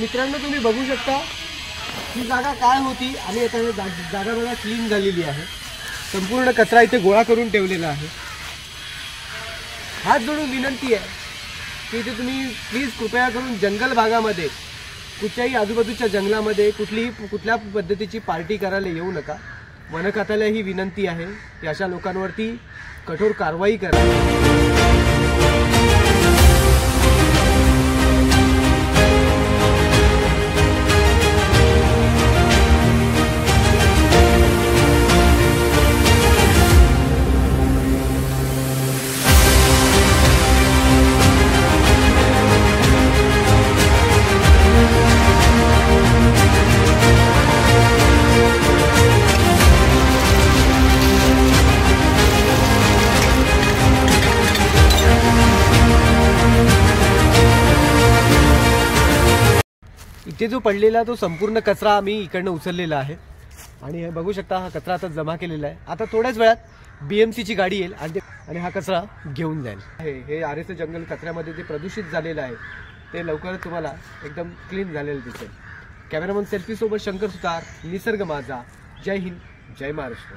मित्रांनो तुम्ही बघू शकता ही जागा काय होती आणि आता जागा बघा क्लीन झालेली आहे। संपूर्ण कचरा इथे गोळा करून ठेवलेला आहे। हात जोडून विनंती आहे की इथे तुम्ही प्लीज कृपया करून जंगल भागामध्ये कुठल्याही आजूबाजूच्या जंगलामध्ये कुठल्या पद्धतीची पार्टी करायला येऊ नका। वन खात्याला ही विनंती आहे की अशा लोकांवरती कठोर कारवाई करा। इथे जो पडलेला तो संपूर्ण कचरा आम्ही इकडनं उचललेला आहे आणि हे बघू शकता हा कचरा आता जमा केलेला आहे। आता थोड्याच वेळात BMC ची गाडी येईल आणि हा कचरा घेऊन जाईल। हे आरेचे जंगल कचऱ्यामध्ये जे प्रदूषित झालेलं आहे ते लवकरच तुम्हाला एकदम क्लीन झालेलं दिसेल। कॅमेरामन सेल्फी सोबत शंकर सुतार, निसर्ग माझा। जय हिंद, जय महाराष्ट्र।